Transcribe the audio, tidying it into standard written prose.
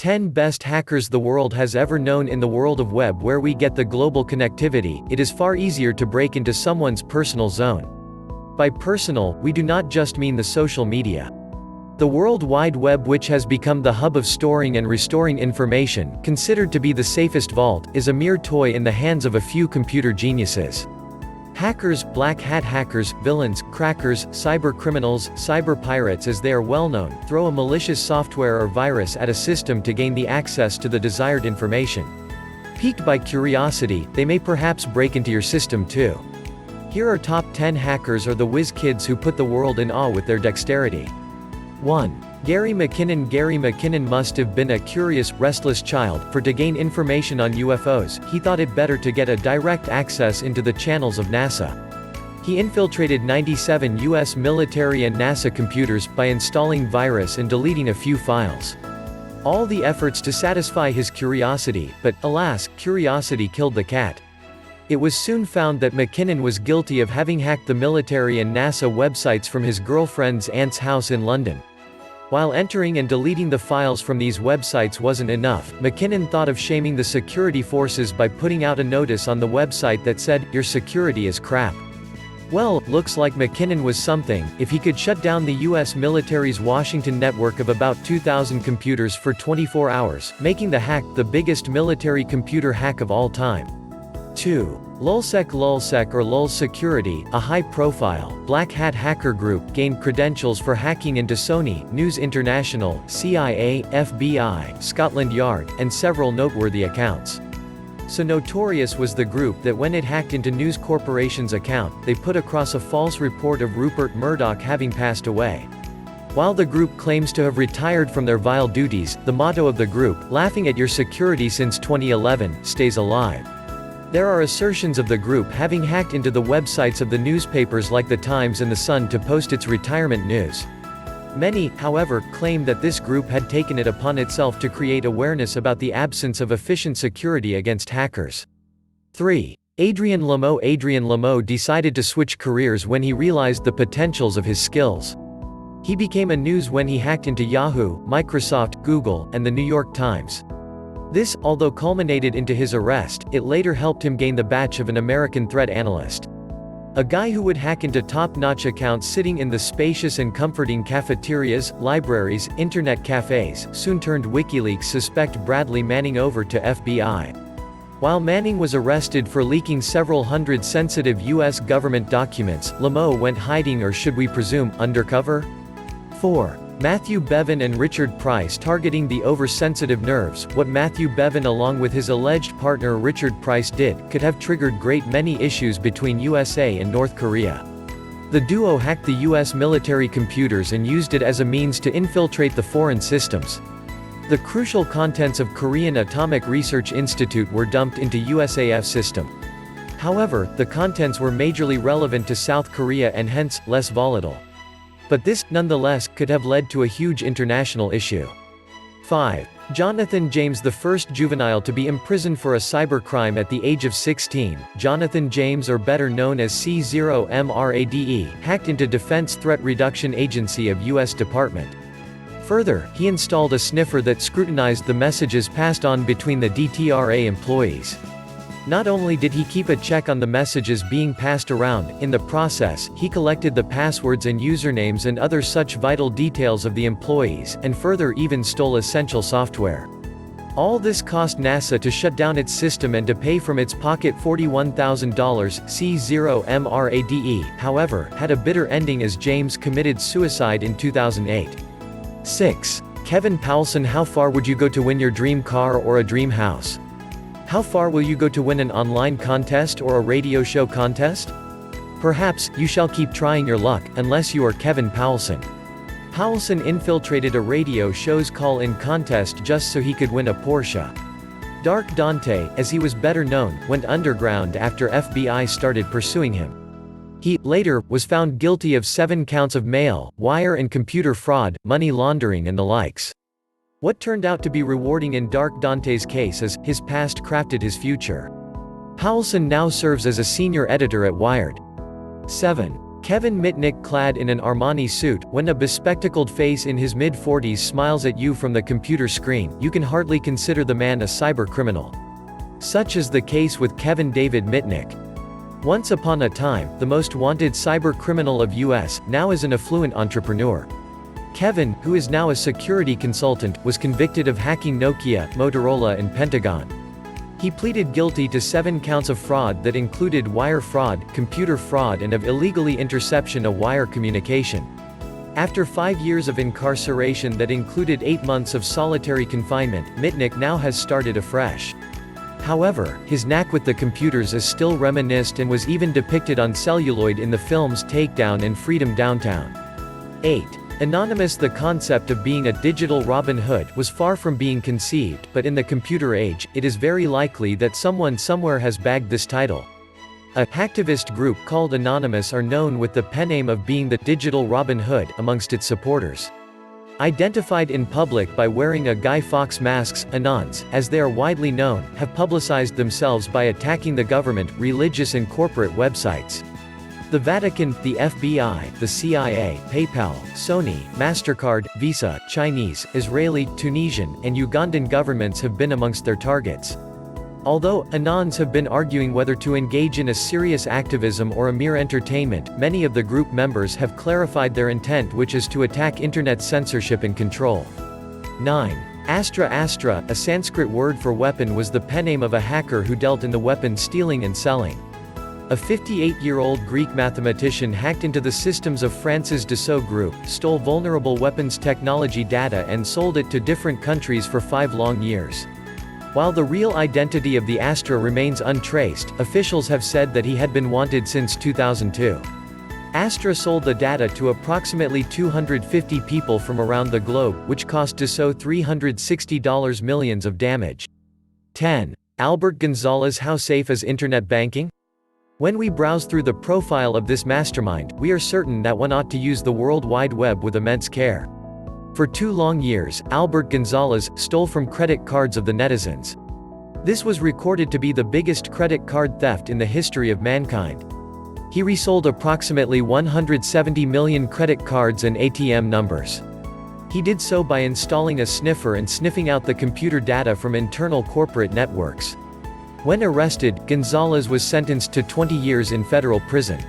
10 Best Hackers the world has ever known. In the world of web where we get the global connectivity, it is far easier to break into someone's personal zone. By personal, we do not just mean the social media. The World Wide Web, which has become the hub of storing and restoring information, considered to be the safest vault, is a mere toy in the hands of a few computer geniuses. Hackers, black hat hackers, villains, crackers, cyber criminals, cyber pirates as they are well known, throw a malicious software or virus at a system to gain the access to the desired information. Piqued by curiosity, they may perhaps break into your system too. Here are top 10 hackers or the whiz kids who put the world in awe with their dexterity. 1. Gary McKinnon. Gary McKinnon must have been a curious, restless child, for to gain information on UFOs, he thought it better to get a direct access into the channels of NASA. He infiltrated 97 US military and NASA computers by installing virus and deleting a few files. All the efforts to satisfy his curiosity, but, alas, curiosity killed the cat. It was soon found that McKinnon was guilty of having hacked the military and NASA websites from his girlfriend's aunt's house in London. While entering and deleting the files from these websites wasn't enough, McKinnon thought of shaming the security forces by putting out a notice on the website that said, "Your security is crap." Well, looks like McKinnon was something, if he could shut down the US military's Washington network of about 2,000 computers for 24 hours, making the hack the biggest military computer hack of all time. 2. Lulzsec. Lulzsec or Lulz Security, a high-profile, black hat hacker group, gained credentials for hacking into Sony, News International, CIA, FBI, Scotland Yard, and several noteworthy accounts. So notorious was the group that when it hacked into News Corporation's account, they put across a false report of Rupert Murdoch having passed away. While the group claims to have retired from their vile duties, the motto of the group, "Laughing at your security since 2011, stays alive." There are assertions of the group having hacked into the websites of the newspapers like The Times and The Sun to post its retirement news. Many, however, claim that this group had taken it upon itself to create awareness about the absence of efficient security against hackers. 3. Adrien Lemot. Adrien Lemot decided to switch careers when he realized the potentials of his skills. He became a news when he hacked into Yahoo, Microsoft, Google, and the New York Times. This, although culminated into his arrest, it later helped him gain the badge of an American threat analyst. A guy who would hack into top-notch accounts sitting in the spacious and comforting cafeterias, libraries, internet cafes, soon turned WikiLeaks suspect Bradley Manning over to FBI. While Manning was arrested for leaking several hundred sensitive US government documents, Lemot went hiding, or should we presume, undercover? 4. Matthew Bevin and Richard Price. Targeting the oversensitive nerves. What Matthew Bevin along with his alleged partner Richard Price did, could have triggered great many issues between USA and North Korea. The duo hacked the US military computers and used it as a means to infiltrate the foreign systems. The crucial contents of Korean Atomic Research Institute were dumped into USAF system. However, the contents were majorly relevant to South Korea and hence, less volatile. But this, nonetheless, could have led to a huge international issue. 5. Jonathan James. The first juvenile to be imprisoned for a cybercrime at the age of 16, Jonathan James, or better known as C0MRADE, hacked into Defense Threat Reduction Agency of U.S. Department. Further, he installed a sniffer that scrutinized the messages passed on between the DTRA employees. Not only did he keep a check on the messages being passed around, in the process, he collected the passwords and usernames and other such vital details of the employees, and further even stole essential software. All this cost NASA to shut down its system and to pay from its pocket $41,000. C0MRADE, however, had a bitter ending as James committed suicide in 2008. 6. Kevin Poulsen. How far would you go to win your dream car or a dream house? How far will you go to win an online contest or a radio show contest? Perhaps, you shall keep trying your luck, unless you are Kevin Poulsen. Poulsen infiltrated a radio show's call-in contest just so he could win a Porsche. Dark Dante, as he was better known, went underground after FBI started pursuing him. He, later, was found guilty of 7 counts of mail, wire and computer fraud, money laundering and the likes. What turned out to be rewarding in Dark Dante's case is, his past crafted his future. Poulsen now serves as a senior editor at Wired. 7. Kevin Mitnick, clad in an Armani suit, when a bespectacled face in his mid-40s smiles at you from the computer screen, you can hardly consider the man a cyber criminal. Such is the case with Kevin David Mitnick. Once upon a time, the most wanted cyber criminal of US, now is an affluent entrepreneur. Kevin, who is now a security consultant, was convicted of hacking Nokia, Motorola and Pentagon. He pleaded guilty to 7 counts of fraud that included wire fraud, computer fraud and of illegally interception of wire communication. After 5 years of incarceration that included 8 months of solitary confinement, Mitnick now has started afresh. However, his knack with the computers is still reminiscent and was even depicted on celluloid in the films Takedown and Freedom Downtown. 8. Anonymous. The concept of being a digital Robin Hood was far from being conceived, but in the computer age, it is very likely that someone somewhere has bagged this title. A hacktivist group called Anonymous are known with the pen name of being the digital Robin Hood amongst its supporters. Identified in public by wearing a Guy Fawkes masks, Anons, as they are widely known, have publicized themselves by attacking the government, religious and corporate websites. The Vatican, the FBI, the CIA, PayPal, Sony, MasterCard, Visa, Chinese, Israeli, Tunisian, and Ugandan governments have been amongst their targets. Although Anons have been arguing whether to engage in a serious activism or a mere entertainment, many of the group members have clarified their intent, which is to attack internet censorship and control. 9. Astra. Astra, a Sanskrit word for weapon, was the pen name of a hacker who dealt in the weapon stealing and selling. A 58-year-old Greek mathematician hacked into the systems of France's Dassault Group, stole vulnerable weapons technology data and sold it to different countries for 5 long years. While the real identity of the Astra remains untraced, officials have said that he had been wanted since 2002. Astra sold the data to approximately 250 people from around the globe, which cost Dassault $360 million of damage. 10. Albert Gonzalez. How safe is internet banking? When we browse through the profile of this mastermind, we are certain that one ought to use the World Wide Web with immense care. For 2 long years, Albert Gonzalez stole from credit cards of the netizens. This was recorded to be the biggest credit card theft in the history of mankind. He resold approximately 170 million credit cards and ATM numbers. He did so by installing a sniffer and sniffing out the computer data from internal corporate networks. When arrested, Gonzalez was sentenced to 20 years in federal prison.